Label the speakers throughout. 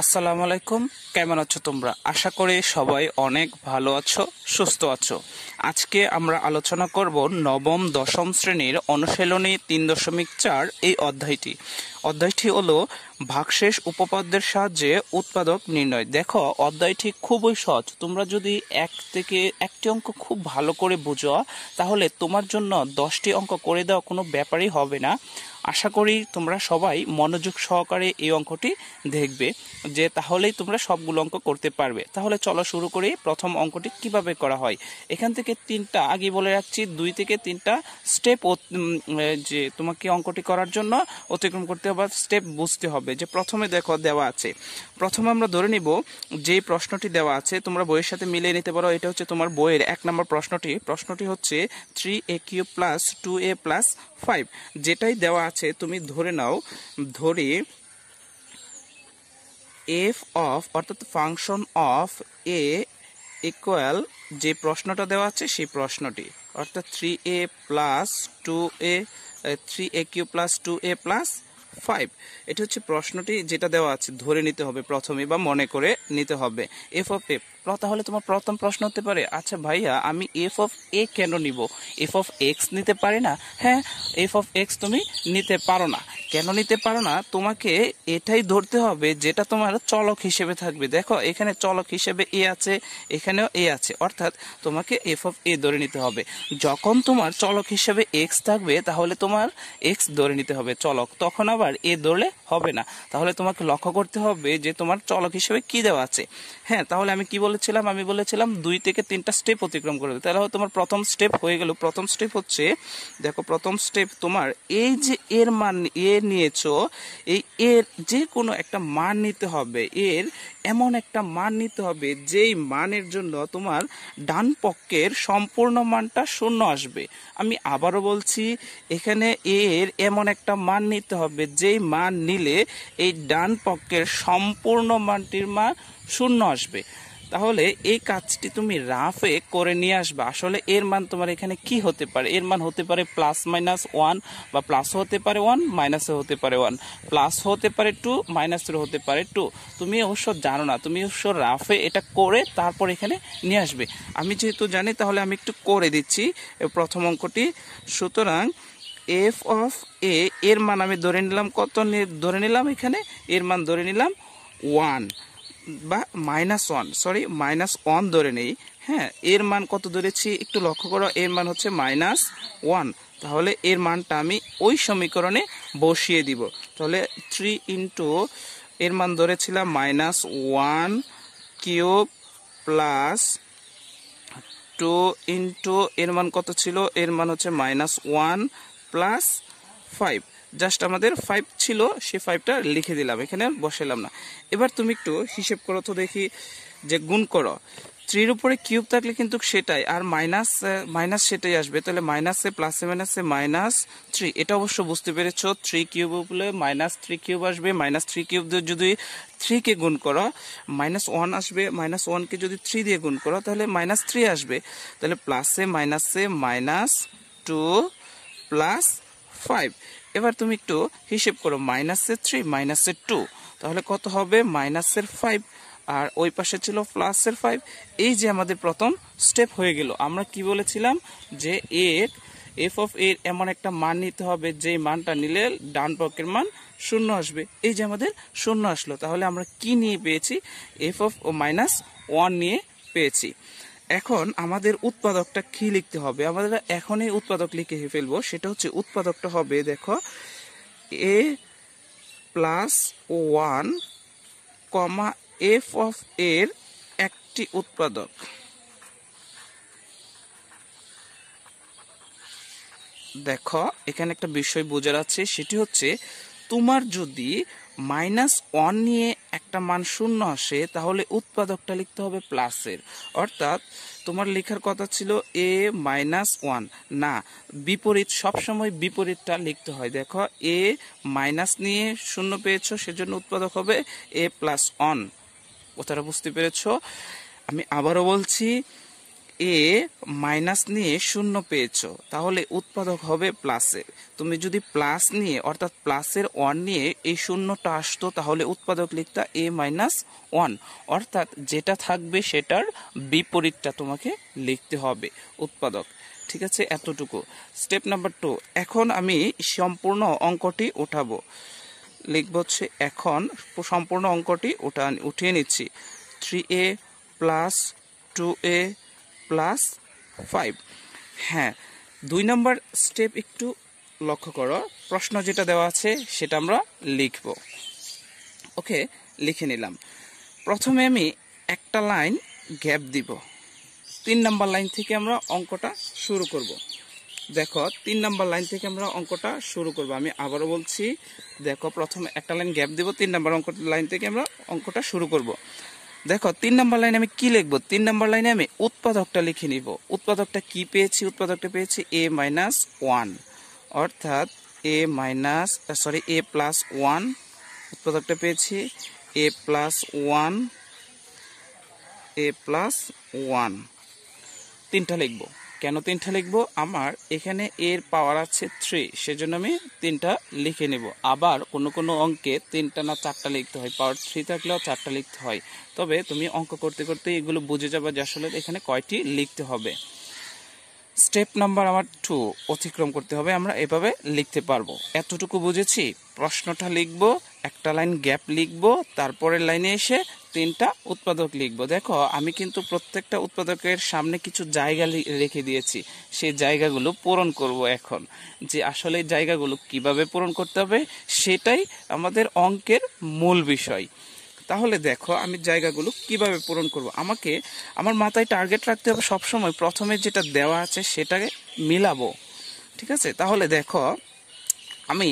Speaker 1: আসসালামু আলাইকুম। কেমন আছো তোমরা? আশা করি সবাই অনেক ভালো আছো, সুস্থ আছো। আজকে আমরা আলোচনা করব নবম দশম শ্রেণীর অনুশীলনী 3.4 এই অধ্যায়টি হলো ভাগশেষ উপপাদ্যের সাহায্যে উৎপাদক নির্ণয়। দেখো, অধ্যায়টি খুবই সহজ। তোমরা যদি একটি অঙ্ক খুব ভালো করে বুঝো, তাহলে তোমার জন্য 10টি অঙ্ক করে দেওয়া কোনো ব্যাপারই হবে না। আশা করি তোমরা সবাই মনোযোগ সহকারে এই অঙ্কটি দেখবে, যে তাহলেই তোমরা সবগুলো অঙ্ক করতে পারবে। তাহলে চলো শুরু করি। প্রথম অঙ্কটি কিভাবে করা হয়। এখান থেকে তিনটা, আগে বলে রাখছি, 2 থেকে 3টা স্টেপ যে তোমাকে অঙ্কটি করার জন্য অতিক্রম করতে হবে, স্টেপ বুঝতে হবে। যে প্রথমে দেখো দেওয়া আছে, প্রথমে আমরা ধরে নিব যে প্রশ্নটি দেওয়া আছে, তোমরা বইয়ের সাথে মিলিয়ে নিতে পারো। এটা হচ্ছে তোমার বইয়ের 1 নম্বর প্রশ্নটি হচ্ছে 3a³ + 2a + 5, যেটাই দেওয়া আছে তুমি ধরে নাও। ধরে f অফ, অর্থাৎ ফাংশন অফ a ইকুয়াল, যে প্রশ্নটা দেওয়া আছে সেই প্রশ্নটি, অর্থাৎ 3a + 2a 3a³ + 2a + 5, এটা হচ্ছে প্রশ্নটি যেটা দেওয়া আছে। ধরে নিতে হবে প্রথমে, বা মনে করে নিতে হবে f অফ a। তাহলে তোমার প্রথম প্রশ্ন হতে পারে, আচ্ছা ভাইয়া, আমি f অফ a কেন নিব? f অফ x নিতে পারি না? হ্যাঁ, f অফ x তুমি নিতে পারো না। কেন নিতে পারো না? তোমাকে এটাই ধরতে হবে যেটা তোমার চলক হিসেবে থাকবে। দেখো, এখানে চলক হিসেবে a আছে, এখানেও a আছে, অর্থাৎ তোমাকে f অফ a ধরে নিতে হবে। যখন তোমার চলক হিসেবে x থাকবে, তাহলে তোমার x ধরে নিতে হবে চলক, তখন আবার a ধরলে হবে না। তাহলে তোমাকে লক্ষ্য করতে হবে যে তোমার চলক হিসেবে কি দেওয়া আছে। হ্যাঁ, তাহলে আমি কি বলেছিলাম? আমি বলেছিলাম 2 থেকে 3টা স্টেপ অতিক্রম করবে। তাহলে তোমার প্রথম স্টেপ হয়ে গেল। প্রথম স্টেপ হচ্ছে, দেখো, প্রথম স্টেপ তোমার এই যে এর মান এ নিয়েছো, এই এর যে কোনো একটা মান নিতে হবে। এর এমন একটা মান নিতে হবে যেই মানের জন্য তোমার ডান পক্ষের সম্পূর্ণ মানটা 0 আসবে। আমি আবারও বলছি, এখানে এর এমন একটা মান নিতে হবে যেই মান নিলে এই ডান পক্ষের সম্পূর্ণ মানটির মান 0 আসবে। তাহলে এই কাজটি তুমি রাফে করে নিয়ে আসবে। আসলে এর মান তোমার এখানে কি হতে পারে? এর মান হতে পারে +-1, বা প্লাস হতে পারে 1, মাইনাসও হতে পারে 1, প্লাস হতে পারে 2, মাইনাসও হতে পারে 2। তুমি অবশ্য জানো না, তুমি অবশ্য রাফে এটা করে তারপর এখানে নিয়ে আসবে। আমি যেহেতু জানি, তাহলে আমি একটু করে দিচ্ছি প্রথম অঙ্কটি। সুতরাং f অফ a এর মান আমি ধরে নিলাম কত? ধরে নিলাম এখানে এর মান ধরে নিলাম 1, বা -1 ধরে নেই। হ্যাঁ, এর মান কত ধরেছি একটু লক্ষ্য করো। এর মান হচ্ছে -1। তাহলে এর মানটা আমি ওই সমীকরণে বসিয়ে দিব। তাহলে 3 ইন্টু এর মান ধরেছিলাম -1³ প্লাস 2 ইন্টু এর মান কত ছিল? এর মান হচ্ছে -1 প্লাস 5। জাস্ট আমাদের 5 ছিল, সেই 5টা লিখে দিলাম, এখানে বসালাম না। এবার তুমি একটু হিসেব করো তো দেখি, যে গুণ করো। 3 উপরে কিউব থাকলে কিন্তু সেটাই, আর মাইনাস সেটাই আসবে। তাহলে মাইনাসে প্লাসে মাইনাসে -3। এটা অবশ্য বুঝতে পেরেছো। 3 কিউব উপরে -3 কিউব আসবে। -3 কিউব দিয়ে যদি 3 কে গুণ করো, -1 আসবে। -1 কে যদি 3 দিয়ে গুণ করো, তাহলে -3 আসবে। তাহলে প্লাসে মাইনাসে -2 প্লাস 5। এবার তুমি একটু হিসেব করো, -3 -2, তাহলে কত হবে? -5, আর ওই পাশে ছিল +5। এই যে আমাদের প্রথম স্টেপ হয়ে গেল। আমরা কি বলেছিলাম? যে f অফ a এমন একটা মান নিতে হবে যে মানটা নিলে ডান পক্ষের মান 0 আসবে। এই যে আমাদের 0 আসলো। তাহলে আমরা কি নিয়ে পেয়েছি? f অফ -1 নিয়ে পেয়েছি। এখন আমাদের উৎপাদকটা কি লিখতে হবে? আমাদের এখনই উৎপাদক লিখে ফেলবো। সেটা হচ্ছে, উৎপাদকটা হবে, দেখো, a + 1, f অফ এর একটি উৎপাদক। দেখো, এখানে একটা বিষয় বোঝার আছে, সেটি হচ্ছে, তোমার যদি -1 নিয়ে একটা মান 0 আসে, তাহলে উৎপাদকটা লিখতে হবে প্লাসের। অর্থাৎ তোমার লেখার কথা ছিল a -1, না, বিপরীত। সবসময় বিপরীতটা লিখতে হয়। দেখো, a মাইনাস নিয়ে 0 পেয়েছো, সেজন্য উৎপাদক হবে a + 1। কথাটা বুঝতে পেরেছো? আমি আবারও বলছি, এ মাইনাস নিয়ে শূন্য পেয়েছো, তাহলে উৎপাদক হবে প্লাসের। তুমি যদি প্লাস নিয়ে অর্থাৎ প্লাসের 1 নিয়ে এই শূন্যটা আসতো, তাহলে উৎপাদক লিখতা এ মাইনাস 1, অর্থাৎ যেটা থাকবে সেটার বিপরীতটা তোমাকে লিখতে হবে উৎপাদক। ঠিক আছে, এতটুকু। স্টেপ নাম্বার 2, এখন আমি সম্পূর্ণ অঙ্কটি উঠাবো। লিখব হচ্ছে এখন সম্পূর্ণ অঙ্কটি উঠিয়ে নিচ্ছি। 3a plus 2a plus 5। হ্যাঁ, 2 নম্বর স্টেপ একটু লক্ষ্য করো, প্রশ্ন যেটা দেওয়া আছে সেটা আমরা লিখব। ওকে, লিখে নিলাম। প্রথমে আমি একটা লাইন গ্যাপ দিব, 3 নম্বর লাইন থেকে আমরা অঙ্কটা শুরু করব। দেখো 3 নম্বর লাইন থেকে আমরা অঙ্কটা শুরু করব। আমি আবারও বলছি, দেখো প্রথমে একটা লাইন গ্যাপ দিব, 3 নম্বর লাইন থেকে আমরা অঙ্কটা শুরু করব। দেখো 3 নম্বর লাইনে আমি কি লিখব? 3 নম্বর লাইনে আমি উৎপাদকটা লিখে নিব। উৎপাদকটা কি পেয়েছি? উৎপাদকটা পেয়েছি a মাইনাস 1, অর্থাৎ a প্লাস 1। উৎপাদকটা পেয়েছি a প্লাস 1, তিনটা লিখব। কেন 3টা লিখব? আমার এখানে এর পাওয়ার আছে 3, সেজন্য আমি 3টা লিখে নেব। আবার কোনো অঙ্কে 3টা না 4টা লিখতে হয়, পাওয়ার 3 থাকলেও 4টা লিখতে হয়। তবে তুমি অঙ্ক করতে করতে এগুলো বুঝে যাবে যে আসলে এখানে কয়টি লিখতে হবে। স্টেপ নাম্বার আমার 2 অতিক্রম করতে হবে, আমরা এভাবে লিখতে পারবো। এতটুকু বুঝেছি। প্রশ্নটা লিখব, একটা লাইন গ্যাপ লিখব, তারপরের লাইনে এসে 3টা উৎপাদক লিখব। দেখো আমি কিন্তু প্রত্যেকটা উৎপাদকের সামনে কিছু জায়গা রেখে দিয়েছি, সেই জায়গাগুলো পূরণ করব এখন। যে আসলে জায়গাগুলো কিভাবে পূরণ করতে হবে সেটাই আমাদের অঙ্কের মূল বিষয়। তাহলে দেখো আমি জায়গাগুলো কিভাবে পূরণ করব। আমাকে আমার মাথায় টার্গেট রাখতে হবে সবসময় প্রথমে যেটা দেওয়া আছে সেটাকে মিলাবো। ঠিক আছে, তাহলে দেখো আমি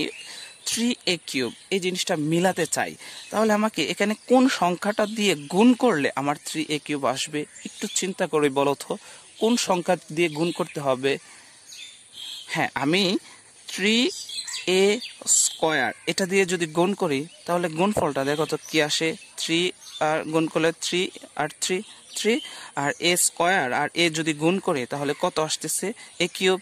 Speaker 1: 3a³ এই জিনিসটা মিলাতে চাই। তাহলে আমাকে এখানে কোন সংখ্যাটা দিয়ে গুণ করলে আমার 3a³ আসবে? একটু চিন্তা করে বলো তো, কোন সংখ্যা দিয়ে গুণ করতে হবে? হ্যাঁ, আমি 3a² এটা দিয়ে যদি গুণ করি তাহলে গুণফলটা দেখো তো কি আসে। 3 আর গুণ করলে 3 আর 3, আর a² আর a যদি গুণ করে তাহলে কত আসতেছে? a³।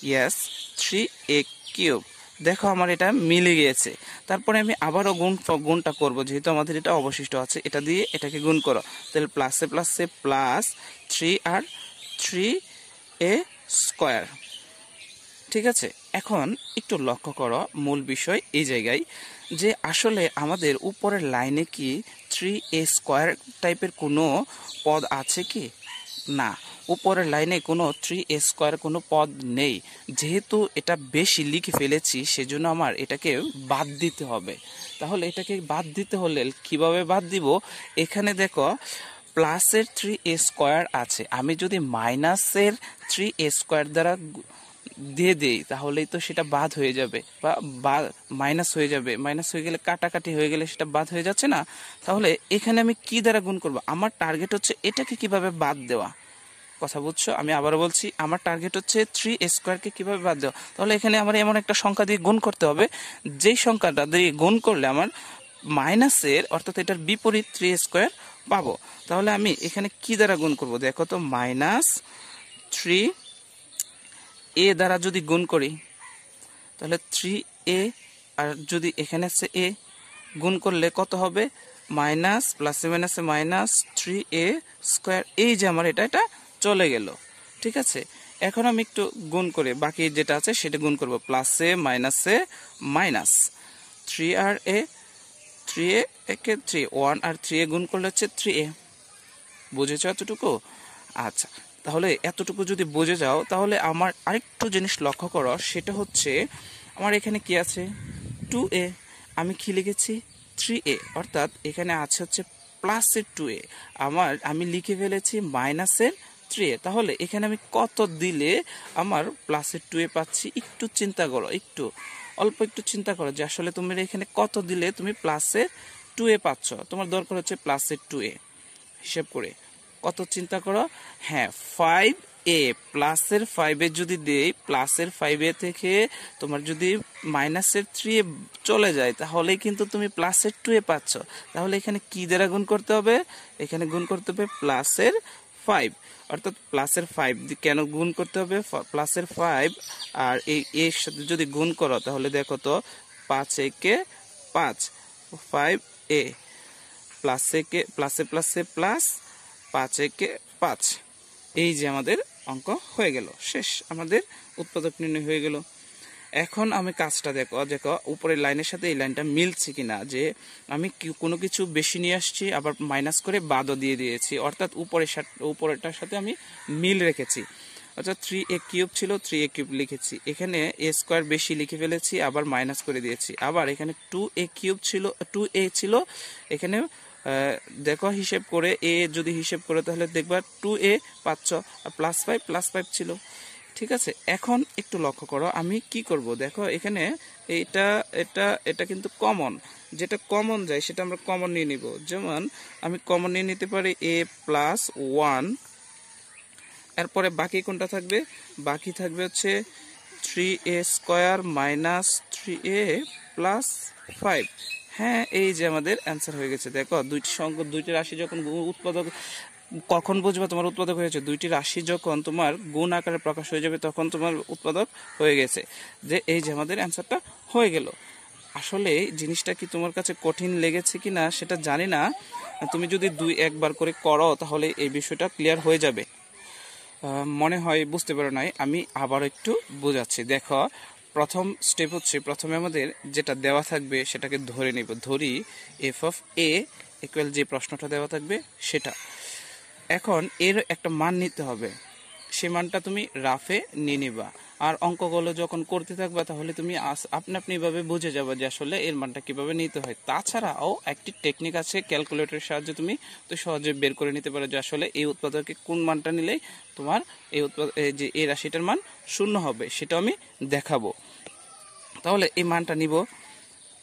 Speaker 1: Yes, 3a³। দেখো আমার এটা মিলে গিয়েছে। তারপরে আমি আবারও গুণটা করব, যেহেতু আমাদের এটা অবশিষ্ট আছে। এটা দিয়ে এটাকে গুণ করো, তাহলে প্লাসে প্লাসে প্লাস 3 আর 3a²। ঠিক আছে, এখন একটু লক্ষ্য করো মূল বিষয় এই জায়গায়, যে আসলে আমাদের উপরের লাইনে কি 3a² টাইপের কোনো পদ আছে কি? না, উপরের লাইনে কোনো 3a² কোনো পদ নেই। যেহেতু এটা বেশি লিখে ফেলেছি সেজন্য আমার এটাকে বাদ দিতে হবে। তাহলে এটাকে বাদ দিতে হলে কিভাবে বাদ দিব? এখানে দেখো প্লাসের 3a² আছে, আমি যদি মাইনাসের 3a² দ্বারা দিয়ে দেই তাহলেই তো সেটা বাদ হয়ে যাবে, বা মাইনাস হয়ে যাবে। মাইনাস হয়ে গেলে কাটাকাটি হয়ে গেলে সেটা বাদ হয়ে যাচ্ছে না। তাহলে এখানে আমি কি দ্বারা গুণ করব? আমার টার্গেট হচ্ছে এটাকে কিভাবে বাদ দেওয়া। কথা বুঝছো? আমি আবারও বলছি, আমার টার্গেট হচ্ছে 3a² কিভাবে বাদ দেওয়া। তাহলে এখানে আমার এমন একটা সংখ্যা দিয়ে গুণ করতে হবে, যেই সংখ্যাটা দিয়ে গুণ করলে আমার মাইনাসের অর্থাৎ এটার বিপরীত 3a² পাবো। তাহলে আমি এখানে কি দ্বারা গুণ করব? দেখো তো, -3a দ্বারা যদি গুণ করি তাহলে 3a, আর যদি এখানে আছে a, গুণ করলে কত হবে? মাইনাস প্লাসে মাইনাসে মাইনাস 3a²। এই যে আমার এটা চলে গেল। ঠিক আছে, এখন আমি একটু গুণ করে বাকি যেটা আছে সেটা গুণ করব। প্লাসে মাইনাসে মাইনাস 3 আর a, 3a একে 3, 1 আর 3a গুণ করলে হচ্ছে 3a। বুঝেছ এতটুকু? আচ্ছা, তাহলে এতটুকু যদি বুঝে যাও তাহলে আমার আরেকটু জিনিস লক্ষ্য করো, সেটা হচ্ছে আমার এখানে কি আছে? 2a, আমি কি লিখেছি? 3a, অর্থাৎ এখানে আছে হচ্ছে প্লাসের 2a, আমি লিখে ফেলেছি মাইনাসের 3a। তাহলে এখানে আমি কত দিলে আমার প্লাসের 2a পাচ্ছি? একটু চিন্তা করো, অল্প একটু চিন্তা করো যে আসলে তুমি এখানে কত দিলে তুমি প্লাসের 2a পাচ্ছ। তোমার দরকার হচ্ছে প্লাসের 2a। হিসাব করে কত চিন্তা করো। হ্যাঁ, 5a, প্লাসের 5a যদি দেই, প্লাসের 5a থেকে তোমার যদি মাইনাসের 3a চলে যায় তাহলেই কিন্তু তুমি প্লাসের 2a পাচ্ছ। তাহলে এখানে কি দ্বারা গুণ করতে হবে? এখানে গুণ করতে হবে প্লাসের 5, অর্থাৎ প্লাসের 5 কেন গুণ করতে হবে, প্লাসের 5 আর এই এর সাথে যদি গুণ করো তাহলে দেখো তো 5 একে 5, 5a প্লাসে কে প্লাসে প্লাসে প্লাস 5 একে 5, এই যে আমাদের অঙ্ক হয়ে গেল, শেষ, আমাদের উৎপাদক নির্ণয় হয়ে গেল। এখন আমি কাজটা দেখো উপরের লাইনের সাথে এই লাইনটা মিলছে কিনা, যে আমি কোনো কিছু বেশি নিয়ে আসছি আবার মাইনাস করে বাদও দিয়ে দিয়েছি, অর্থাৎ উপরেরটার সাথে আমি মিল রেখেছি। অর্থাৎ 3a³ ছিল 3a³ লিখেছি, এখানে a² বেশি লিখে ফেলেছি আবার মাইনাস করে দিয়েছি। আবার এখানে 2a³ ছিল 2a ছিল, এখানে দেখো হিসেব করে এ যদি হিসেব করে তাহলে দেখবা 2a পাচ্ছ, আর +5 ছিল। ঠিক আছে, এখন একটু লক্ষ্য করো আমি কি করব, দেখো এখানে এটা এটা এটা কিন্তু কমন, যেটা কমন যায় সেটা আমরা কমন নিয়ে নিব। যেমন আমি কমন নিয়ে নিতে পারি a+1, এরপরে বাকি কোনটা থাকবে, বাকি থাকবে হচ্ছে 3a² - 3a + 5। হ্যাঁ, এই যে আমাদের অ্যান্সার হয়ে গেছে। দেখো দুইটি রাশি যখন উৎপাদক, কখন বুঝবে তোমার উৎপাদক হয়েছে, দুইটি রাশি যখন তোমার গুণ আকারে প্রকাশ হয়ে যাবে তখন তোমার উৎপাদক হয়ে গেছে, যে এই যে আমাদের অ্যান্সারটা হয়ে গেল। আসলে জিনিসটা কি তোমার কাছে কঠিন লেগেছে কিনা সেটা জানি না, তুমি যদি একবার করে করো তাহলে এই বিষয়টা ক্লিয়ার হয়ে যাবে। মনে হয় বুঝতে পারো নাই, আমি আবার একটু বোঝাচ্ছি। দেখো প্রথম স্টেপ হচ্ছে, প্রথমে আমাদের যেটা দেওয়া থাকবে সেটাকে ধরে নিব, ধরি f(a) = যে প্রশ্নটা দেওয়া থাকবে সেটা। এখন এর একটা মান নিতে হবে, সে মানটা তুমি রাফে নিয়ে নিবা, আর অঙ্কগুলো যখন করতে থাকবা তাহলে তুমি আপনি ভাবে বুঝে যাবে যে আসলে এর মানটা কিভাবে নিতে হয়। তাছাড়াও একটি টেকনিক আছে, ক্যালকুলেটরের সাহায্যে তুমি তো সহজে বের করে নিতে পারো যে আসলে এই উৎপাদকে কোন মানটা নিলে তোমার যে এই রাশিটার মান 0 হবে, সেটা আমি দেখাবো। তাহলে এই মানটা নিব,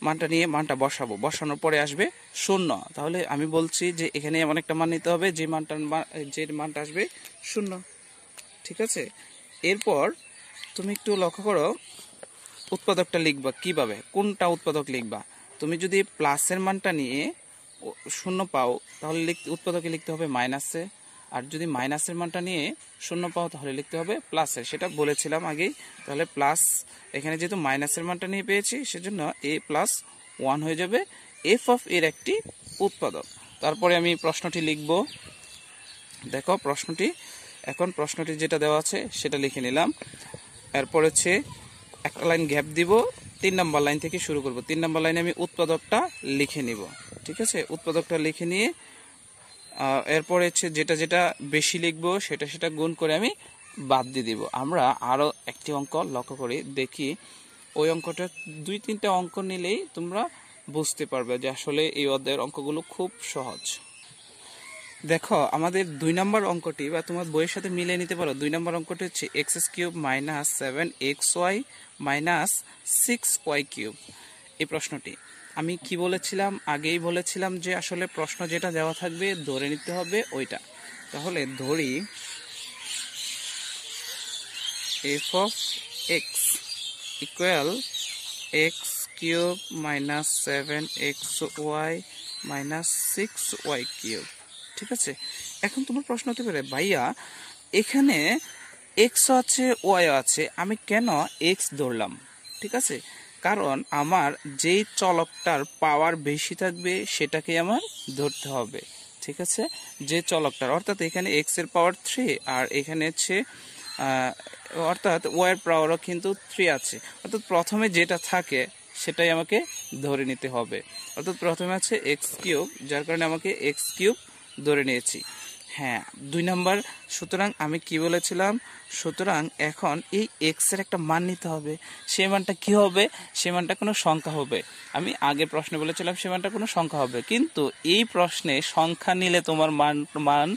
Speaker 1: মানটা নিয়ে মানটা বসাবো, বসানোর পরে আসবে 0। তাহলে আমি বলছি যে এখানে এমন একটা মান নিতে হবে যে মানটা আসবে 0। ঠিক আছে, এরপর তুমি একটু লক্ষ্য করো উৎপাদকটা লিখবা কিভাবে, কোনটা উৎপাদক লিখবা। তুমি যদি প্লাসের মানটা নিয়ে 0 পাও তাহলে উৎপাদকে লিখতে হবে মাইনাসে, আর যদি মাইনাসের মানটা নিয়ে 0 পাও তাহলে লিখতে হবে প্লাসে, সেটা বলেছিলাম আগেই। তাহলে প্লাস, এখানে যেহেতু মাইনাসের মানটা নিয়ে পেয়েছি সেজন্য a+1 হয়ে যাবে f(a)-এর একটি উৎপাদক। তারপরে আমি প্রশ্নটি লিখব। দেখো প্রশ্নটি যেটা দেওয়া আছে সেটা লিখে নিলাম। এরপর হচ্ছে একটা লাইন গ্যাপ দিব, 3 নম্বর লাইন থেকে শুরু করব। 3 নম্বর লাইনে আমি উৎপাদকটা লিখে নিব। ঠিক আছে, উৎপাদকটা লিখে নিয়ে এরপর হচ্ছে যেটা বেশি লিখবো সেটা গুণ করে আমি বাদ দিয়ে দিব। আমরা আরো একটি অঙ্ক লক্ষ্য করি, দেখি ওই অঙ্কটা 2-3টা অঙ্ক নিলেই তোমরা বুঝতে পারবে যে আসলে এই অধ্যায়ের অঙ্কগুলো খুব সহজ। দেখো আমাদের 2 নম্বর অঙ্কটি, বা তোমার বইয়ের সাথে মিলিয়ে নিতে পারো, 2 নম্বর অঙ্কটি হচ্ছে x³ - 7xy - 6y³। এই প্রশ্নটি আমি কি বলেছিলাম, আগেই বলেছিলাম যে আসলে প্রশ্ন যেটা দেওয়া থাকবে ধরে নিতে হবে ওইটা। তাহলে ধরি f(x) = x³ - 7xy - 6y³। ঠিক আছে, এখন তোমার প্রশ্ন হতে পারে ভাইয়া এখানে x আছে y আছে, আমি কেন x ধরলাম? ঠিক আছে, কারণ আমার যেই চলকটার পাওয়ার বেশি থাকবে সেটাকে আমার ধরতে হবে। ঠিক আছে, যে চলকটার, অর্থাৎ এখানে x এর পাওয়ার 3 আর এখানে হচ্ছে অর্থাৎ y এর পাওয়ারও কিন্তু 3 আছে, অর্থাৎ প্রথমে যেটা থাকে সেটাই আমাকে ধরে নিতে হবে। অর্থাৎ প্রথমে আছে x³, যার কারণে আমাকে x³ ধরে নিয়েছি। হ্যাঁ, 2 নাম্বার। সুতরাং আমি কি বলেছিলাম, সুতরাং এখন এই x এর একটা মান নিতে হবে। সেই মানটা কি হবে? সেই মানটা কোনো সংখ্যা হবে। আমি আগে প্রশ্নে বলেছিলাম সেই মানটা কোনো সংখ্যা হবে, কিন্তু এই প্রশ্নে সংখ্যা নিলে তোমার মান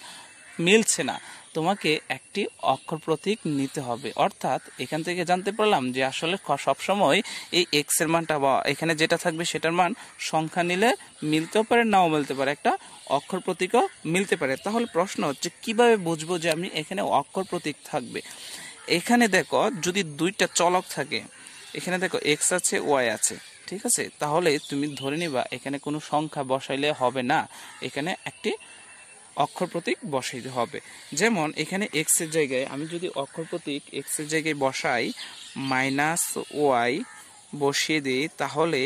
Speaker 1: মিলছে না, তোমাকে একটি অক্ষর প্রতীক নিতে হবে। অর্থাৎ এখান থেকে জানতে পারলাম যে আসলে সবসময় এই x এর মানটা বা এখানে যেটা থাকবে সেটার মান সংখ্যা নিলে মিলতেও পারে, নাও মিলতে পারে, একটা অক্ষর প্রতীকও মিলতে পারে। তাহলে প্রশ্ন হচ্ছে কিভাবে বুঝবো যে আমি এখানে অক্ষর প্রতীক থাকবে? এখানে দেখো যদি 2টা চলক থাকে, এখানে দেখো x আছে y আছে, ঠিক আছে, তাহলে তুমি ধরে নিবা এখানে কোনো সংখ্যা বসাইলে হবে না, এখানে একটি অক্ষর প্রতীক বসাইতে হবে। যেমন এখানে এক্স এর জায়গায় আমি যদি অক্ষর প্রতীক এক্স এর জায়গায় বসাই -y বসিয়ে দিই, তাহলে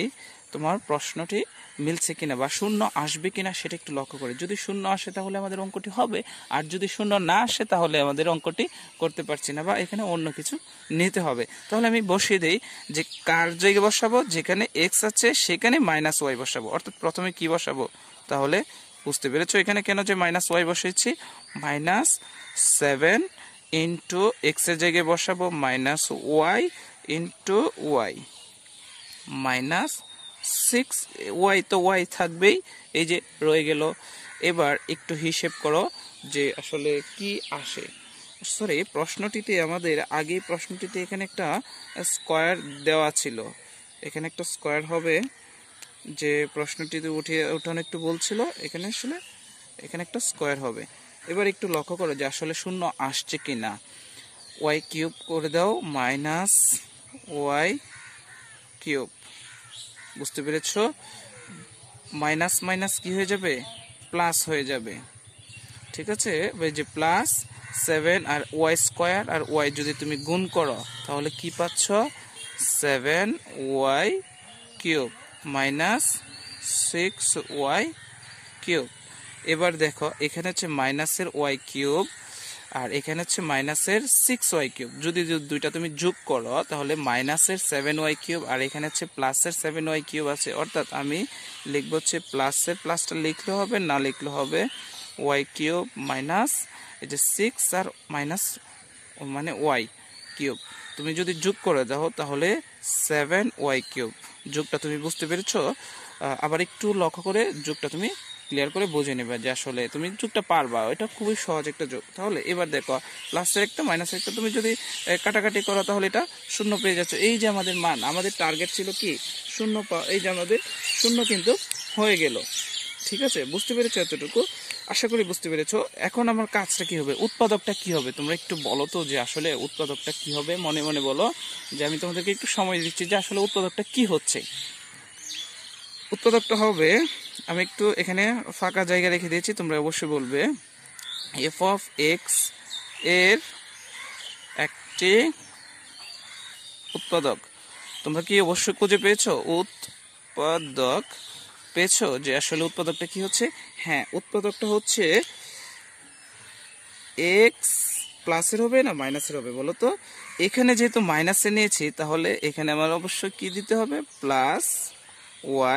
Speaker 1: তোমার প্রশ্নটি মিলছে কিনা বা শূন্য আসবে কিনা সেটা একটু লক্ষ্য করে। যদি শূন্য আসে তাহলে আমাদের অঙ্কটি হবে, আর যদি শূন্য না আসে তাহলে আমাদের অঙ্কটি করতে পারছি না বা এখানে অন্য কিছু নিতে হবে। তাহলে আমি বসিয়ে দেই যে কার জায়গায় বসাবো, যেখানে এক্স আছে সেখানে -y বসাবো। অর্থাৎ প্রথমে কি বসাবো, তাহলে বুঝতে পেরেছো এখানে কেন যে -y বসিয়েছি। -7 ইন্টু এক্স এর জায়গায় বসাবো -y ইন্টু y -6 y তো y থাকবেই, এই যে রয়ে গেল। এবার একটু হিসেব করো যে আসলে কি আসে। সরি, প্রশ্নটিতে আমাদের আগে প্রশ্নটিতে এখানে একটা স্কয়ার দেওয়া ছিল, এখানে একটা স্কয়ার হবে যে প্রশ্নটিতে উঠানো একটু বলছিল, এখানে আসলে এখানে একটা স্কয়ার হবে। এবার একটু লক্ষ্য করো যে আসলে শূন্য আসছে কিনা। y কিউব করে দাও -y কিউব, বুঝতে পেরেছো? মাইনাস মাইনাস কি হয়ে যাবে, প্লাস হয়ে যাবে। ঠিক আছে, এই যে +7 আর y স্কয়ার আর y যদি তুমি গুণ করো তাহলে কি পাচ্ছ, 7y কিউব -6y কিউব। এবার দেখো এখানে হচ্ছে মাইনাসের y কিউব আর এখানে হচ্ছে মাইনাসের 6y কিউব। যদি দুইটা তুমি যোগ করো তাহলে মাইনাসের 7y কিউব আর এখানে হচ্ছে প্লাসের 7y কিউব আছে। অর্থাৎ আমি লিখবো হচ্ছে প্লাসের প্লাসটা লিখলে হবে, না লিখলে হবে y কিউব মাইনাস এই যে 6 আর মাইনাস মানে y কিউব। তুমি যদি যোগ করে দাও তাহলে 7y কিউব। যোগটা তুমি বুঝতে পেরেছো? আবার একটু লক্ষ্য করে যোগটা তুমি ক্লিয়ার করে বুঝে নেবে যে আসলে তুমি যোগটা পারবা, এটা খুবই সহজ একটা যোগ। তাহলে এবার দেখো প্লাসের একটা মাইনাসের একটা তুমি যদি কাটাকাটি করো তাহলে এটা শূন্য পেয়ে যাচ্ছ। এই যে আমাদের মান, আমাদের টার্গেট ছিল কি শূন্য পাওয়া, এই যে আমাদের শূন্য কিন্তু হয়ে গেল। ঠিক আছে, বুঝতে পেরেছো এতটুকু? আশা করি বুঝতে পেরেছো। এখন আমার কাজটা কি হবে, উৎপাদকটা কি হবে, তোমরা একটু বলো তো যে আসলে উৎপাদকটা কি হবে। মনে মনে বলো যে আমি তোমাদেরকে একটু সময় দিচ্ছি যে আসলে উৎপাদকটা কি হচ্ছে। উৎপাদকটা হবে, আমি একটু এখানে ফাঁকা জায়গা রেখে দিয়েছি, তোমরা অবশ্যই বলবে f অফ x এর একটি উৎপাদক। তোমরা কি অবশ্যই খুঁজে পেয়েছো উৎপাদক, পেয়েছো যে আসলে উৎপাদকটা কি হচ্ছে? হ্যাঁ, উৎপাদকটা হচ্ছে x প্লাসের হবে না মাইনাসের হবে বলো তো? এখানে যেহেতু মাইনাসে নিয়েছি তাহলে এখানে আমার অবশ্যই কি দিতে হবে, plus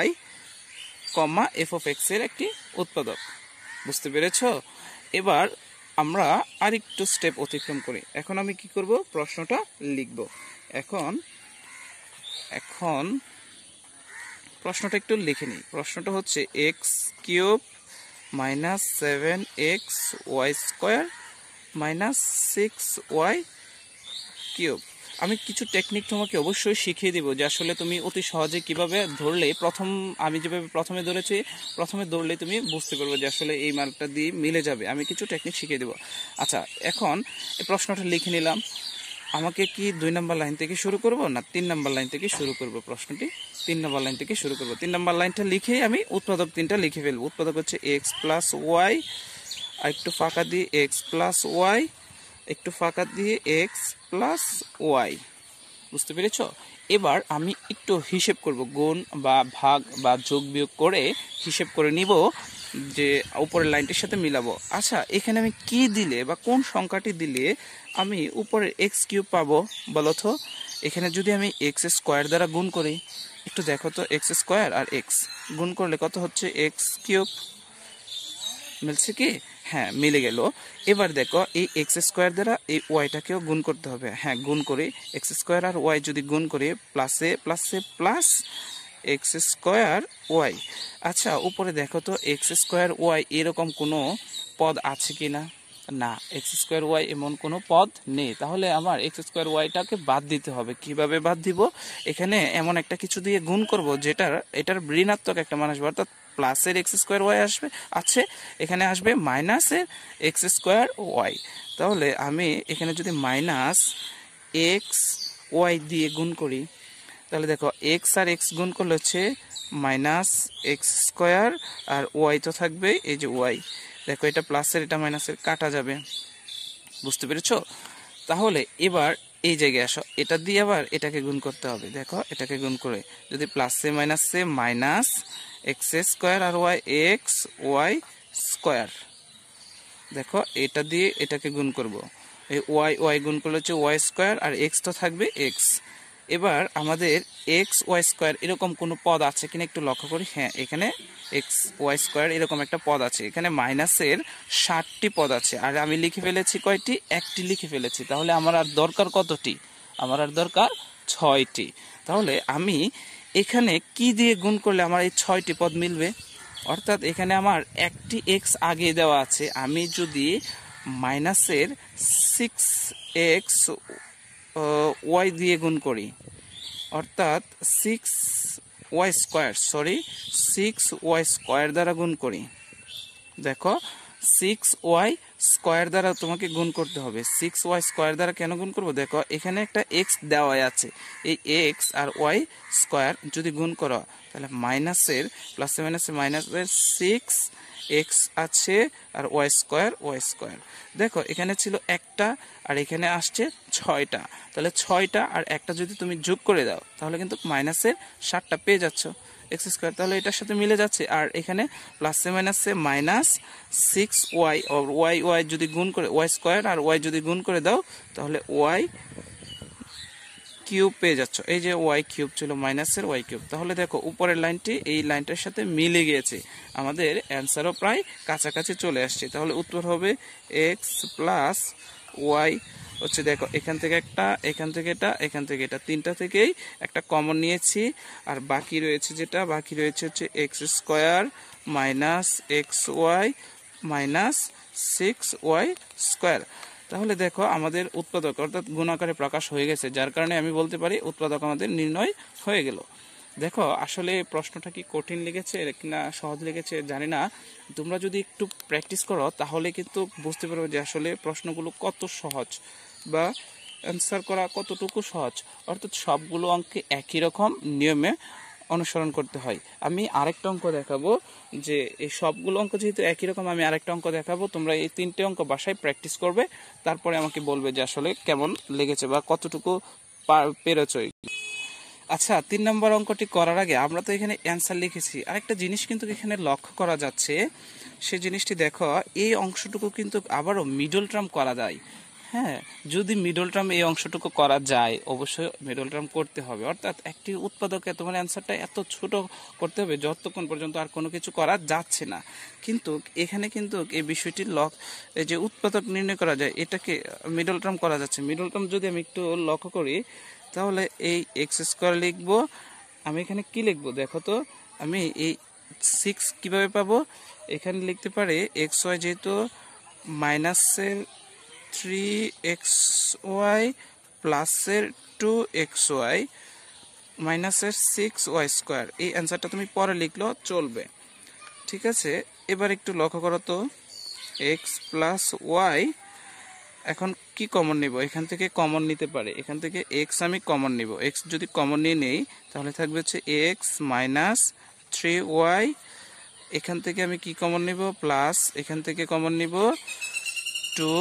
Speaker 1: y comma F of x এর একটি উৎপাদক। বুঝতে পেরেছো? এবার আমরা আরেকটু স্টেপ অতিক্রম করি। এখন আমি কি করব, প্রশ্নটা লিখব। এখন প্রশ্নটা একটু লিখে নিই। প্রশ্নটা হচ্ছে x cube -7xy square -6y cube. আমি কিছু টেকনিক তোমাকে অবশ্যই শিখিয়ে দিব যে আসলে তুমি অতি সহজে কিভাবে ধরলে, আমি যেভাবে প্রথমে ধরেছি, প্রথমে ধরলে তুমি বুঝতে পারবে যে আসলে এই মার্কটা দিয়ে মিলে যাবে। আমি কিছু টেকনিক শিখিয়ে দেব। আচ্ছা, এখন এই প্রশ্নটা লিখে নিলাম। আমাকে কি 2 নম্বর লাইন থেকে শুরু করব না 3 নম্বর লাইন থেকে শুরু করব? প্রশ্নটি 3 নম্বর লাইন থেকে শুরু করব। 3 নম্বর লাইনটা লিখেই আমি উৎপাদক 3টা লিখে ফেলবো। উৎপাদক হচ্ছে এক্স প্লাস ওয়াই, আর একটু ফাঁকা দিয়ে এক্স প্লাস ওয়াই, একটু ফাঁকা দিয়ে এক্স প্লাস ওয়াই। বুঝতে পেরেছ? এবার আমি একটু হিসেব করব, গুণ বা ভাগ বা যোগ বিয়োগ করে হিসেব করে নিব যে উপরের লাইনটির সাথে মিলাবো। আচ্ছা, এখানে আমি কি দিলে বা কোন সংখ্যাটি দিলে আমি উপরের এক্স কিউব পাবো বলো তো? এখানে যদি আমি এক্স স্কোয়ার দ্বারা গুণ করি, একটু দেখো তো, এক্স স্কোয়ার আর এক্স গুণ করলে কত হচ্ছে, এক্স কিউব। মিলছে কি? হ্যাঁ, মিলে গেল। এবার দেখো এই এক্স স্কোয়ার দ্বারা এই ওয়াইটাকেও গুণ করতে হবে। হ্যাঁ, গুণ করি, এক্স স্কোয়ার আর ওয়াই যদি গুণ করি, প্লাসে প্লাসে প্লাস এক্স স্কোয়ার ওয়াই। আচ্ছা, উপরে দেখো তো এক্স স্কোয়ার ওয়াই এরকম কোনো পদ আছে কি না? না, এক্স স্কোয়ার ওয়াই এমন কোনো পদ নেই। তাহলে আমার এক্স স্কোয়ার ওয়াইটাকে বাদ দিতে হবে। কিভাবে বাদ দিব? এখানে এমন একটা কিছু দিয়ে গুণ করব এটার ঋণাত্মক একটা মান আসবে, অর্থাৎ প্লাসের এক্স স্কোয়ার ওয়াই আছে, এখানে আসবে মাইনাসের এক্স স্কোয়ার ওয়াই। তাহলে আমি এখানে যদি মাইনাস এক্স ওয়াই দিয়ে গুণ করি, তাহলে দেখো এক্স আর এক্স গুণ করলে হচ্ছে মাইনাস এক্স স্কোয়ার আর ওয়াই তো থাকবে এই যে ওয়াই, দেখো এটা প্লাসের এটা মাইনাসের কাটা যাবে, বুঝতে পেরেছো? তাহলে এবার এই জায়গায় আসো, এটা দিয়ে আবার এটাকে গুণ করতে হবে। দেখো এটাকে গুণ করে যদি প্লাসে মাইনাসে মাইনাস এক্স স্কোয়ার আর ওয়াই এক্স ওয়াই স্কোয়ার, দেখো এটা দিয়ে এটাকে গুণ করব, এই ওয়াই ওয়াই গুণ করলে হচ্ছে ওয়াই স্কোয়ার আর এক্স তো থাকবে এক্স। এবার আমাদের এক্স ওয়াই স্কোয়ার এরকম কোনো পদ আছে কিনা একটু লক্ষ্য করি। হ্যাঁ, এখানে এক্স ওয়াই স্কোয়ার এরকম একটা পদ আছে। এখানে মাইনাসের 60টি পদ আছে, আর আমি লিখে ফেলেছি কয়টি? একটি লিখে ফেলেছি। তাহলে আমার আর দরকার কতটি? আমার আর দরকার 6টি। তাহলে আমি এখানে কি দিয়ে গুণ করলে আমার এই 6টি পদ মিলবে? অর্থাৎ এখানে আমার একটি এক্স আগে দেওয়া আছে, আমি যদি মাইনাসের 6x ওয়াই দিয়ে গুণ করি, অর্থাৎ 6y square, sorry 6y square দ্বারা গুণ করি। দেখো 6y স্কোয়ার দ্বারা তোমাকে গুণ করতে হবে। 6y স্কোয়ার দ্বারা কেন গুণ করবো? দেখো এখানে একটা এক্স দেওয়া আছে, এই এক্স আর ওয়াই স্কোয়ার যদি গুণ করো তাহলে মাইনাসের প্লাসে মাইনাসে মাইনাসের 6x আছে আর ওয়াই স্কোয়ার। দেখো এখানে ছিল একটা আর এখানে আসছে 6টা, তাহলে 6টা আর একটা যদি তুমি যোগ করে দাও তাহলে কিন্তু মাইনাসের 60টা পেয়ে যাচ্ছ এক্স স্কোয়ার। তাহলে এটার সাথে মিলে যাচ্ছে। আর এখানে প্লাসে মাইনাসে মাইনাস 6y ওয়াই ওয়াই যদি গুণ করে ওয়াই স্কোয়ার আর ওয়াই যদি গুণ করে দাও তাহলে ওয়াই কিউব পেয়ে যাচ্ছ। এই যে ওয়াই কিউব ছিল মাইনাসের ওয়াই কিউব। তাহলে দেখো উপরের লাইনটি এই লাইনটার সাথে মিলে গিয়েছে, আমাদের অ্যান্সারও প্রায় কাছাকাছি চলে আসছে। তাহলে উত্তর হবে এক্স প্লাস ওয়াই হচ্ছে, দেখো এখান থেকে একটা, এখান থেকে এটা, এখান থেকে এটা, তিনটা থেকেই একটা কমন নিয়েছি। আর বাকি রয়েছে যেটা বাকি রয়েছে হচ্ছে x square minus x y minus 6y square. তাহলে দেখো আমাদের উৎপাদক অর্থাৎ গুণাকারে প্রকাশ হয়ে গেছে, যার কারণে আমি বলতে পারি উৎপাদক আমাদের নির্ণয় হয়ে গেল। দেখো আসলে প্রশ্নটা কি কঠিন লেগেছে কিনা সহজ লেগেছে জানি না, তোমরা যদি একটু প্র্যাকটিস করো তাহলে কিন্তু বুঝতে পারবে যে আসলে প্রশ্নগুলো কত সহজ বা অ্যান্সার করা কতটুকু সহজ। অর্থাৎ সবগুলো অঙ্কে একই রকম নিয়মে অনুসরণ করতে হয়। আমি আরেকটা অঙ্ক দেখাবো, যে এই সবগুলো অঙ্ক যেহেতু একই রকম, আমি আরেকটা অঙ্ক দেখাবো, তোমরা এই 3টে অঙ্ক বাসায় প্র্যাকটিস করবে, তারপরে আমাকে বলবে যে আসলে কেমন লেগেছে বা কতটুকু পেরেছো। আচ্ছা, 3 নম্বর অঙ্কটি করার আগে আমরা তো এখানে অ্যান্সার লিখেছি, আরেকটা জিনিস কিন্তু এখানে লক্ষ্য করা যাচ্ছে, সেই জিনিসটি দেখো এই অংশটুকু কিন্তু আবারও মিডল টার্ম করা যায়। হ্যাঁ, যদি মিডল টার্ম এই অংশটুকু করা যায় অবশ্যই মিডল টার্ম করতে হবে। অর্থাৎ একটি উৎপাদকে তোমার অ্যান্সারটা এত ছোট করতে হবে যতক্ষণ পর্যন্ত আর কোনো কিছু করা যাচ্ছে না। কিন্তু এখানে কিন্তু এই বিষয়টি এই যে উৎপাদক নির্ণয় করা যায়, এটাকে মিডল টার্ম করা যাচ্ছে। মিডল টার্ম যদি আমি একটু লক্ষ্য করি তাহলে এই এক্স স্কোয়ার লিখবো, আমি এখানে কি লিখবো দেখো তো, আমি এই 6 কিভাবে পাবো? এখানে লিখতে পারে এক্স ওয়াই, যেহেতু মাইনাসের 3xy প্লাসের 2xy মাইনাসের 6y স্কোয়ার, এই অ্যান্সারটা তুমি পরে লিখলেও চলবে, ঠিক আছে? এবার একটু লক্ষ্য করো তো, x প্লাস ওয়াই, এখন কি কমন নিব? এখান থেকে কমন নিতে পারে, এখান থেকে x আমি কমন নিব। x যদি কমন নিয়ে নেই তাহলে থাকবে হচ্ছে x মাইনাস 3y, এখান থেকে আমি কি কমন নিব? প্লাস, এখান থেকে কমন নিব 2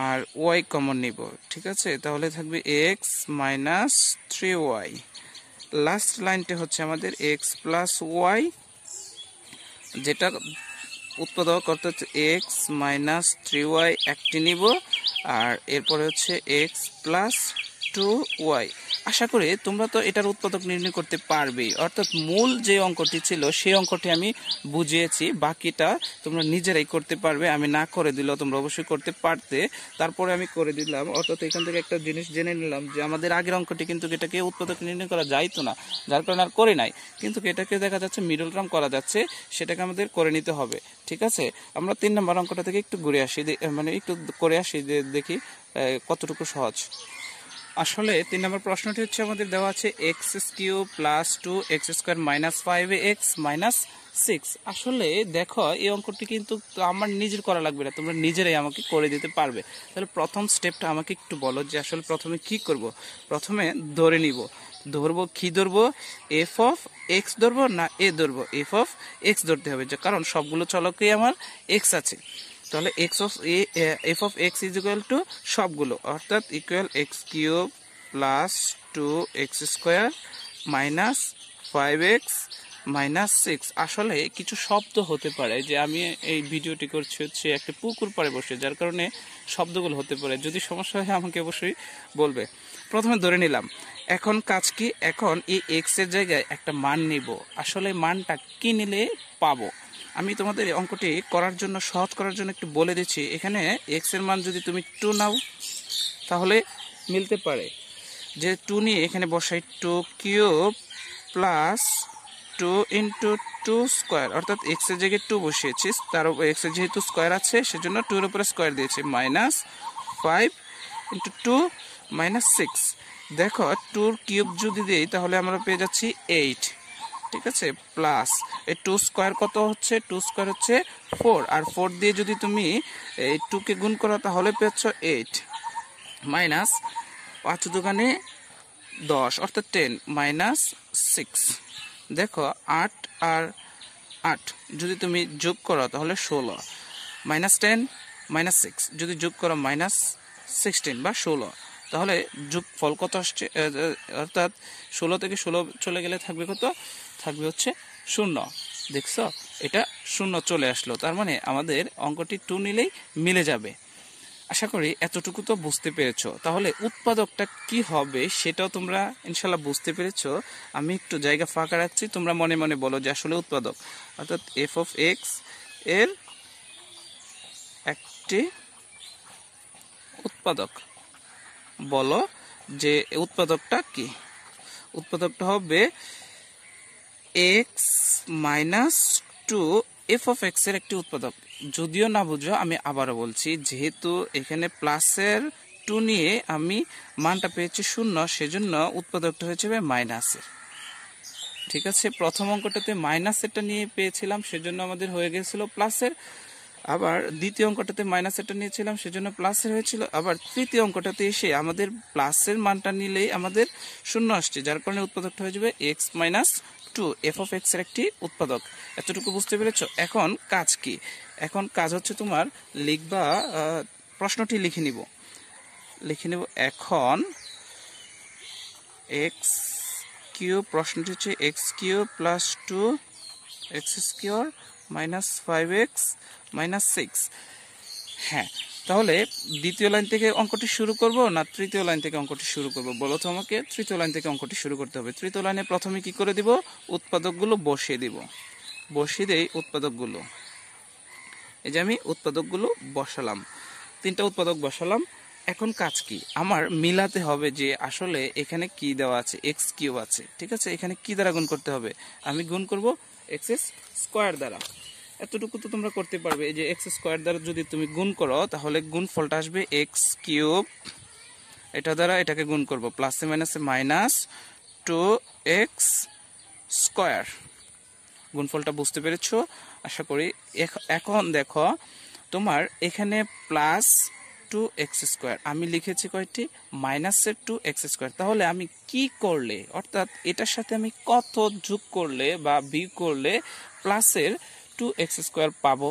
Speaker 1: আর y কমন নিব, ঠিক আছে? তাহলে থাকবে x মাইনাস 3y। লাস্ট লাইনটা হচ্ছে আমাদের x প্লাস ওয়াই, যেটা উৎপাদক অর্থাৎ x মাইনাস 3y একটি নিব, আর এরপরে হচ্ছে x প্লাস 2y। আশা করি তোমরা তো এটার উৎপাদক নির্ণয় করতে পারবেই। অর্থাৎ মূল যে অঙ্কটি ছিল সেই অঙ্কটি আমি বুঝিয়েছি, বাকিটা তোমরা নিজেরাই করতে পারবে। আমি না করে দিলেও তোমরা অবশ্যই করতে পারতে, তারপরে আমি করে দিলাম। অর্থাৎ এখান থেকে একটা জিনিস জেনে নিলাম যে আমাদের আগের অঙ্কটি কিন্তু এটাকে উৎপাদক নির্ণয় করা যাইতো না, যার কারণে আর করে নাই। কিন্তু এটাকে দেখা যাচ্ছে মিডল টার্ম করা যাচ্ছে, সেটাকে আমাদের করে নিতে হবে, ঠিক আছে? আমরা 3 নম্বর অঙ্কটা থেকে একটু ঘুরে আসি, মানে একটু করে আসি, দেখি কতটুকু সহজ। আসলে 3 নম্বর প্রশ্নটি হচ্ছে আমাদের দেওয়া আছে x cube plus 2x square minus 5x minus 6। আসলে দেখো এই অঙ্কটি কিন্তু আমার নিজের করা লাগবে না, তোমরা নিজেরাই আমাকে করে দিতে পারবে। তাহলে প্রথম স্টেপটা আমাকে একটু বলো যে আসলে প্রথমে কি করব। প্রথমে ধরে নিব, ধরবো কি ধরবো, এফ অফ এক্স ধরবো না এ ধরবো, এফ অফ এক্স ধরতে হবে, যে কারণ সবগুলো চলকেই আমার এক্স আছে। তাহলে x of F of x is equal to সবগুলো, অর্থাৎ equal x cube plus 2x square minus 5x minus 6। আসলে কিছু শব্দ হতে পারে, যে আমি এই ভিডিওটি করছি হচ্ছে একটা পুকুর পাড়ে বসে, যার কারণে শব্দগুলো হতে পারে। যদি সমস্যা হয় আমাকে অবশ্যই বলবে। প্রথমে ধরে নিলাম, এখন কাজ কি, এখন এই এক্স এর জায়গায় একটা মান নিব। আসলে মানটা কি নিলে পাবো, আমি তোমাদের অঙ্কটি করার জন্য, সহজ করার জন্য একটু বলে দিচ্ছি। এখানে এক্স এর মান যদি তুমি 2 নাও তাহলে মিলতে পারে, যে 2 নিয়ে এখানে বসাই 2 কিউব প্লাস 2 ইন্টু 2 স্কোয়ার, অর্থাৎ এক্স এর জায়গায় 2 বসিয়েছি, তার উপর এক্স এর যেহেতু স্কোয়ার আছে সেজন্য 2 এর উপরে স্কোয়ার দিয়েছি, মাইনাস 5 ইন্টু 2 মাইনাস 6। দেখো 2 কিউব যদি দিই তাহলে আমরা পেয়ে যাচ্ছি 8, ঠিক আছে, প্লাস এই 2 স্কোয়ার কত হচ্ছে, 2 স্কোয়ার হচ্ছে 4, আর 4 দিয়ে যদি তুমি এই 2 কে গুণ করো তাহলে পেয়েছ 8, মাইনাস 5 দোকানে 10 অর্থাৎ 10, মাইনাস 6। দেখো 8 আর 8 যদি তুমি যোগ করো তাহলে 16, মাইনাস 10 মাইনাস 6 যদি যোগ করো মাইনাস 16 বা 16, তাহলে যোগ ফল কত আসছে, অর্থাৎ 16 থেকে 16 চলে গেলে থাকবে কত, থাকবে হচ্ছে 0। দেখছো, এটা 0 চলে আসলো, তার মানে আমাদের অঙ্কটি 2 নিলেই মিলে যাবে। আশা করি এতটুকু তো বুঝতে পেরেছো। তাহলে উৎপাদকটা কি হবে সেটাও তোমরা ইনশাল্লাহ বুঝতে পেরেছো। আমি একটু জায়গা ফাঁকা রাখছি, তোমরা মনে মনে বলো যে আসলে উৎপাদক অর্থাৎ এফ অফ এক্স এর একটি উৎপাদক, বলো যে উৎপাদকটা কি। উৎপাদকটা হবে x minus 2 F of x এর একটি উৎপাদক। যদিও না বুঝো আমি আবারও বলছি, যেহেতু এখানে প্লাসের 2 নিয়ে আমি মানটা পেয়েছি 0, সেজন্য উৎপাদকটা হয়েছে মাইনাসের। ঠিক আছে, প্রথম অঙ্কটাতে মাইনাসেরটা নিয়ে পেয়েছিলাম সেজন্য আমাদের হয়ে গেছিল প্লাসের, আবার দ্বিতীয় অঙ্কটাতে মাইনাসেরটা নিয়েছিলাম সেজন্য প্লাসের হয়েছিল, আবার তৃতীয় অঙ্কটাতে এসে আমাদের প্লাসের মানটা নিলেই আমাদের 0 আসছে, যার কারণে উৎপাদকটা হয়ে যাবে x minus 2 F of x এর একটি উৎপাদক। এতটুকু বুঝতে পেরেছো। এখন কাজ কি, এখন কাজ হচ্ছে তোমার লিখবা, প্রশ্নটি লিখে নিব। এখন এক্স কিউব, প্রশ্নটি হচ্ছে x cube plus 2 x square minus 5x minus 6। হ্যাঁ, তাহলে দ্বিতীয় লাইন থেকে অঙ্কটি শুরু করব না তৃতীয় লাইন থেকে অঙ্কটি শুরু করব, বলো তো আমাকে। তৃতীয় লাইন থেকে অঙ্কটি শুরু করতে হবে। তৃতীয় লাইনে প্রথমে কি করে দিব, উৎপাদকগুলো বসিয়ে দিব। বসিয়ে দেই উৎপাদকগুলো, এই যে আমি উৎপাদকগুলো বসালাম, 3টা উৎপাদক বসালাম। এখন কাজ কি, আমার মিলাতে হবে যে আসলে এখানে কি দেওয়া আছে, এক্স কিউব আছে, ঠিক আছে, এখানে কি দ্বারা গুণ করতে হবে, আমি গুণ করব এক্স স্কোয়ার দ্বারা। এতটুকু তো তোমরা করতে পারবে, এই যে এক্স স্কোয়ার দ্বারা যদি তুমি গুণ করো তাহলে গুণফলটা আসবে এক্স কিউব, এটা দ্বারা এটাকে গুণ করব, প্লাসে মাইনাসে মাইনাস 2x স্কোয়ার। গুণফলটা বুঝতে পেরেছো আশা করি। এখন দেখো তোমার এখানে প্লাস 2x স্কোয়ার, আমি লিখেছি কয়টি, মাইনাসের 2x স্কোয়ার। তাহলে আমি কি করলে, অর্থাৎ এটার সাথে আমি কত যোগ করলে বা বিয়োগ করলে প্লাসের 2x স্কোয়ার পাবো,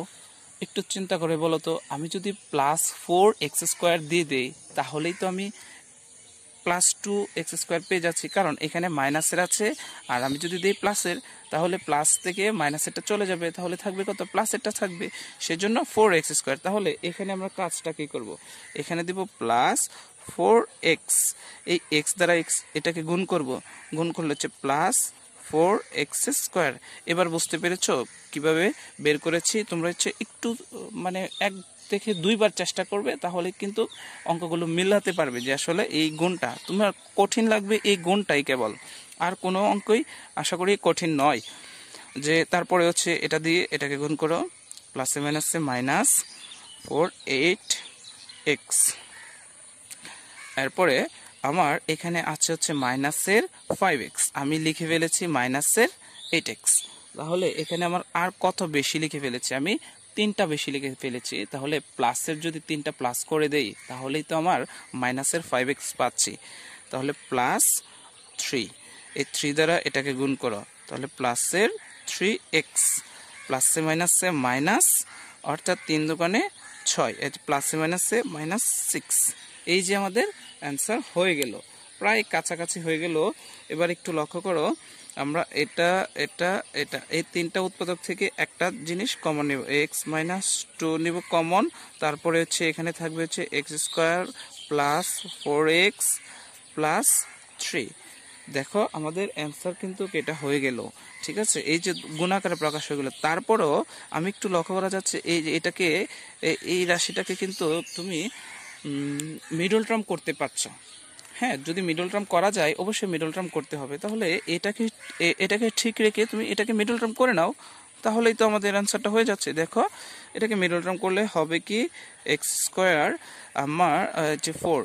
Speaker 1: একটু চিন্তা করে বলো তো। আমি যদি প্লাস 4x স্কোয়ার দিয়ে দেই তাহলেই তো আমি প্লাস 2x স্কোয়ার পেয়ে যাচ্ছি, কারণ এখানে মাইনাসের আছে, আর আমি যদি দিই প্লাসের তাহলে প্লাস থেকে মাইনাসেরটা চলে যাবে, তাহলে থাকবে কত, প্লাসেরটা থাকবে, সেজন্য 4x স্কোয়ার। তাহলে এখানে আমরা কাজটা কি করব, এখানে দিব প্লাস 4x, এই x দ্বারা x এটাকে গুণ করব, গুণ করলে হচ্ছে প্লাস 4x স্কোয়ার। এবার বুঝতে পেরেছো কিভাবে বের করেছি। তোমরা হচ্ছে একটু মানে 1 থেকে 2 বার চেষ্টা করবে, তাহলে কিন্তু অঙ্কগুলো মিলাতে পারবে যে আসলে এই গুণটা তোমার কঠিন লাগবে, এই গুণটাই কেবল, আর কোনো অঙ্কই আশা করি কঠিন নয়। যে তারপরে হচ্ছে এটা দিয়ে এটাকে গুণ করো, প্লাসে মাইনাসে মাইনাস 4 8x, এরপরে আমার এখানে আছে হচ্ছে মাইনাসের 5x, আমি লিখে ফেলেছি মাইনাসের 8x। তাহলে এখানে আমার আর কত বেশি লিখে ফেলেছি, আমি 3টা বেশি লিখে ফেলেছি। তাহলে প্লাসের যদি 3টা প্লাস করে দেই তাহলেই তো আমার মাইনাসের 5x পাচ্ছি। তাহলে প্লাস 3, এই 3 দ্বারা এটাকে গুণ করো, তাহলে প্লাসের 3x, প্লাসে মাইনাসে মাইনাস, অর্থাৎ 3 দোকানে 6, এই প্লাসে মাইনাসে -6। এই যে আমাদের অ্যান্সার হয়ে গেল, প্রায় কাছাকাছি হয়ে গেল। এবার একটু লক্ষ্য করো, আমরা এটা এটা এটা এই তিনটা উৎপাদক থেকে একটা জিনিস কমন নেব, x - 2 নিব কমন, তারপরে হচ্ছে এখানে থাকবে হচ্ছে x² প্লাস 4x প্লাস 3। দেখো আমাদের অ্যান্সার কিন্তু এটা হয়ে গেল, ঠিক আছে, এই যে গুণাকারে প্রকাশ হয়ে গেল। তারপরও আমি একটু লক্ষ্য করা যাচ্ছে এই যে এটাকে, এই রাশিটাকে কিন্তু তুমি মিডল টার্ম করতে পারছো। হ্যাঁ, যদি মিডল টার্ম করা যায় অবশ্যই মিডল টার্ম করতে হবে। তাহলে এটাকে ঠিক রেখে তুমি এটাকে মিডল টার্ম করে নাও, তাহলেই তো আমাদের অ্যান্সারটা হয়ে যাচ্ছে। দেখো এটাকে মিডল টার্ম করলে হবে কি, x² আমার যে 4,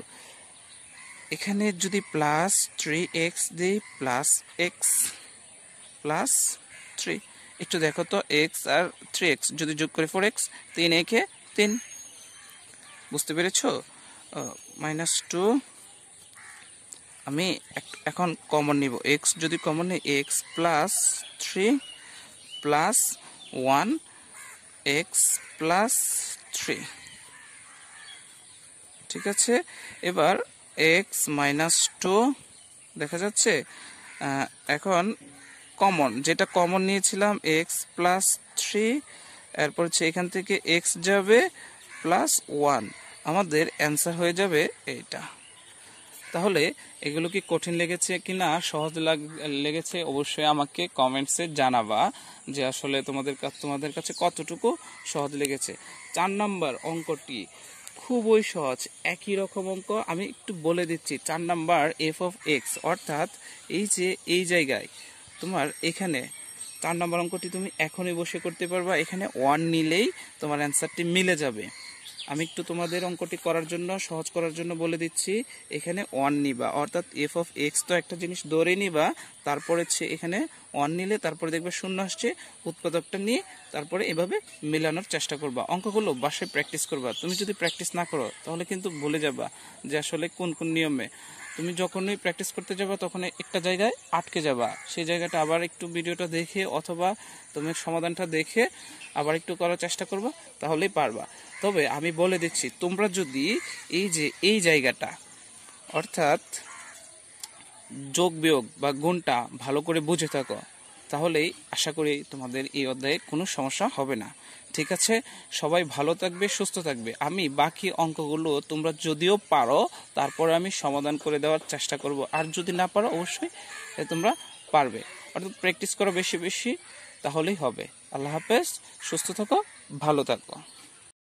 Speaker 1: এখানে যদি প্লাস 3x দিই, প্লাস x প্লাস 3, একটু দেখো তো x আর 3x যদি যোগ করে 4x, 3 একে 3, বুঝতে পেরেছো? -2, আমি এখন কমন নিব, x যদি কমন নিই x plus 3 plus 1 x plus 3, ঠিক আছে। এবার x - 2 দেখা যাচ্ছে, এখন কমন, যেটা কমন নিয়েছিলাম x প্লাস 3, এরপর হচ্ছে এখান থেকে x যাবে প্লাস 1, আমাদের অ্যান্সার হয়ে যাবে এইটা। তাহলে এগুলো কি কঠিন লেগেছে কিনা সহজ লেগেছে অবশ্যই আমাকে কমেন্টসে জানাবা, যে আসলে তোমাদের কাছে কতটুকু সহজ লেগেছে। 4 নাম্বার অঙ্কটি খুবই সহজ, একই রকম অঙ্ক। আমি একটু বলে দিচ্ছি, 4 নাম্বার f(x), অর্থাৎ এই যে এই জায়গায় তোমার এখানে 4 নাম্বার অঙ্কটি তুমি এখনই বসে করতে পারবা, এখানে 1 নিলেই তোমার অ্যান্সারটি মিলে যাবে। আমি একটু তোমাদের অঙ্কটি করার জন্য, সহজ করার জন্য বলে দিচ্ছি, এখানে 1 নিবা, অর্থাৎ f(x) তো একটা জিনিস ধরে নিবা, তারপরে হচ্ছে এখানে 1 নিলে তারপরে দেখবে শূন্য আসছে, উৎপাদকটা নিয়ে তারপরে এভাবে মেলানোর চেষ্টা করবা। অঙ্কগুলো বাসায় প্র্যাকটিস করবা, তুমি যদি প্র্যাকটিস না করো তাহলে কিন্তু ভুলে যাবা যে আসলে কোন কোন নিয়মে। তুমি যখনই প্র্যাকটিস করতে যাবা তখন একটা জায়গায় আটকে যাবা, সেই জায়গাটা আবার একটু ভিডিওটা দেখে অথবা তুমি সমাধানটা দেখে আবার একটু করার চেষ্টা করবা, তাহলেই পারবা। তবে আমি বলে দিচ্ছি, তোমরা যদি এই যে এই জায়গাটা অর্থাৎ যোগ বিয়োগ বা গুণটা ভালো করে বুঝে থাকো, তাহলেই আশা করি তোমাদের এই অধ্যায়ে কোনো সমস্যা হবে না। ঠিক আছে, সবাই ভালো থাকবে, সুস্থ থাকবে। আমি বাকি অঙ্কগুলো তোমরা যদিও পারো তারপরে আমি সমাধান করে দেওয়ার চেষ্টা করব, আর যদি না পারো অবশ্যই তোমরা পারবে, অর্থাৎ প্র্যাকটিস করো বেশি বেশি, তাহলেই হবে। আল্লাহ হাফেজ, সুস্থ থাকো, ভালো থাকো।